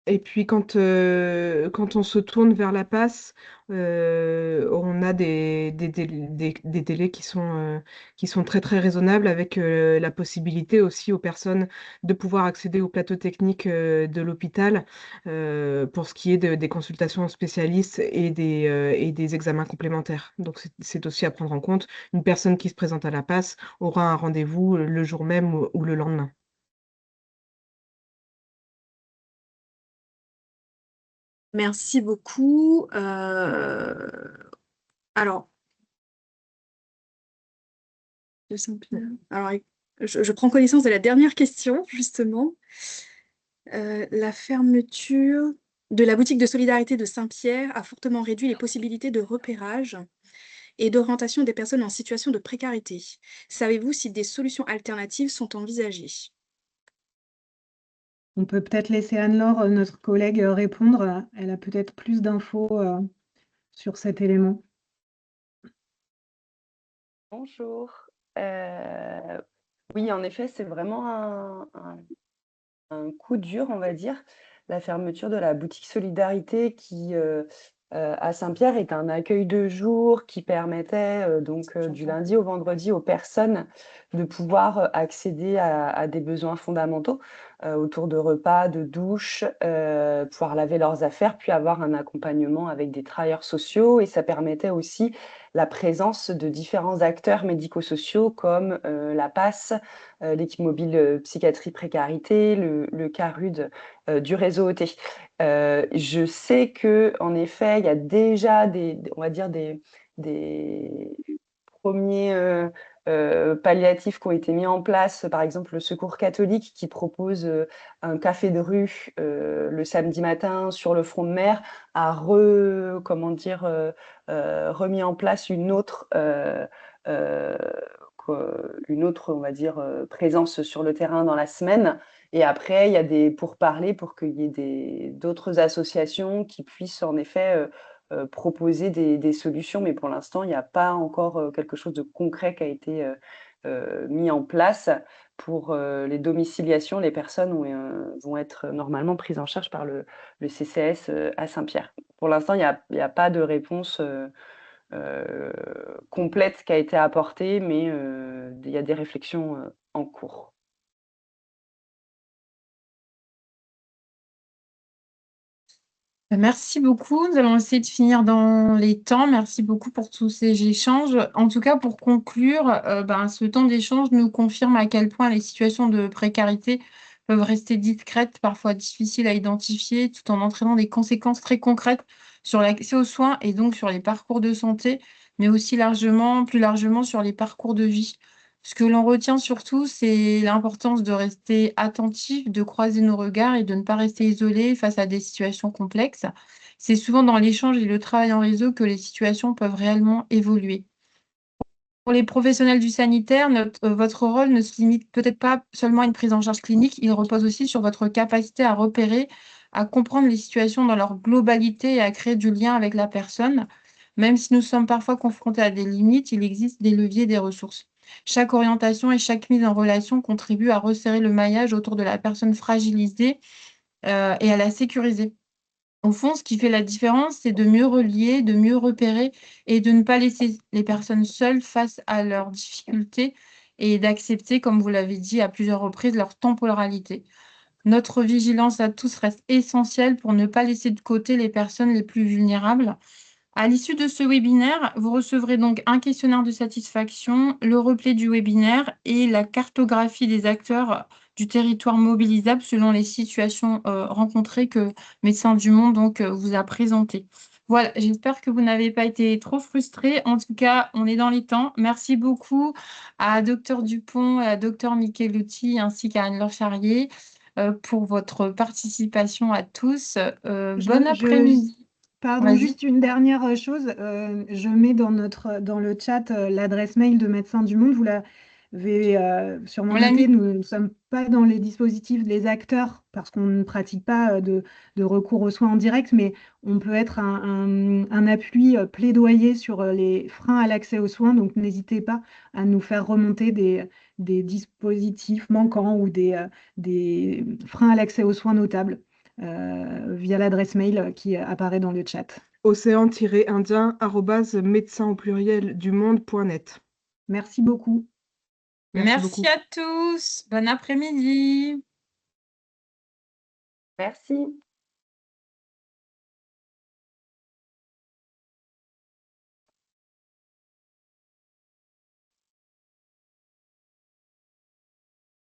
Et puis quand on se tourne vers la passe, on a des délais qui sont très très raisonnables avec la possibilité aussi aux personnes de pouvoir accéder au plateau technique de l'hôpital pour ce qui est des consultations spécialistes et des examens complémentaires. Donc c'est aussi à prendre en compte. Une personne qui se présente à la passe aura un rendez-vous le jour même ou le lendemain. Merci beaucoup. Alors, de Saint-Pierre. Alors, je prends connaissance de la dernière question, justement. La fermeture de la boutique de solidarité de Saint-Pierre a fortement réduit les possibilités de repérage et d'orientation des personnes en situation de précarité. Savez-vous si des solutions alternatives sont envisagées? on peut peut-être laisser Anne-Laure, notre collègue, répondre. Elle a peut-être plus d'infos sur cet élément. Bonjour. Oui, en effet, c'est vraiment un coup dur, on va dire. La fermeture de la boutique Solidarité qui, à Saint-Pierre, est un accueil de jour qui permettait du lundi au vendredi aux personnes de pouvoir accéder à des besoins fondamentaux autour de repas, de douches, pouvoir laver leurs affaires, puis avoir un accompagnement avec des travailleurs sociaux. Et ça permettait aussi la présence de différents acteurs médico-sociaux comme la PAS, l'équipe mobile psychiatrie précarité, le CARUD du réseau OT. Je sais que en effet, il y a déjà on va dire des premiers palliatifs qui ont été mis en place, par exemple le Secours catholique qui propose un café de rue le samedi matin sur le front de mer, a remis en place une autre, on va dire, présence sur le terrain dans la semaine. Et après, il y a des pourparlers pour qu'il y ait d'autres associations qui puissent en effet proposer des solutions. Mais pour l'instant, il n'y a pas encore quelque chose de concret qui a été mis en place pour les domiciliations. Les personnes vont être normalement prises en charge par le CCAS à Saint-Pierre. Pour l'instant, il n'y a pas de réponse complète qui a été apportée, mais il y a des réflexions en cours. Merci beaucoup. Nous allons essayer de finir dans les temps. Merci beaucoup pour tous ces échanges. En tout cas, pour conclure, ce temps d'échange nous confirme à quel point les situations de précarité peuvent rester discrètes, parfois difficiles à identifier, tout en entraînant des conséquences très concrètes sur l'accès aux soins et donc sur les parcours de santé, mais aussi plus largement sur les parcours de vie. Ce que l'on retient surtout, c'est l'importance de rester attentif, de croiser nos regards et de ne pas rester isolé face à des situations complexes. C'est souvent dans l'échange et le travail en réseau que les situations peuvent réellement évoluer. Pour les professionnels du sanitaire, votre rôle ne se limite peut-être pas seulement à une prise en charge clinique, il repose aussi sur votre capacité à repérer, à comprendre les situations dans leur globalité et à créer du lien avec la personne. Même si nous sommes parfois confrontés à des limites, il existe des leviers, des ressources. Chaque orientation et chaque mise en relation contribue à resserrer le maillage autour de la personne fragilisée, et à la sécuriser. Au fond, ce qui fait la différence, c'est de mieux relier, de mieux repérer et de ne pas laisser les personnes seules face à leurs difficultés et d'accepter, comme vous l'avez dit à plusieurs reprises, leur temporalité. Notre vigilance à tous reste essentielle pour ne pas laisser de côté les personnes les plus vulnérables. À l'issue de ce webinaire, vous recevrez donc un questionnaire de satisfaction, le replay du webinaire et la cartographie des acteurs du territoire mobilisable selon les situations rencontrées que Médecins du Monde vous a présentées. Voilà, j'espère que vous n'avez pas été trop frustrés. En tout cas, on est dans les temps. Merci beaucoup à Dr Dupont et à Dr Michelutti ainsi qu'à Anne-Laure Charrier pour votre participation à tous. Bon après-midi. Pardon, Vas-y. juste une dernière chose. Je mets dans le chat l'adresse mail de Médecins du Monde. Vous l'avez sûrement On l'a noté. mis. Nous ne sommes pas dans les dispositifs des acteurs parce qu'on ne pratique pas de recours aux soins en direct, mais on peut être un appui plaidoyer sur les freins à l'accès aux soins. Donc n'hésitez pas à nous faire remonter des dispositifs manquants ou des freins à l'accès aux soins notables via l'adresse mail qui apparaît dans le chat. océan-indien@médecin au pluriel du monde.net. Merci beaucoup. Merci beaucoup. Merci à tous. Bon après-midi. Merci.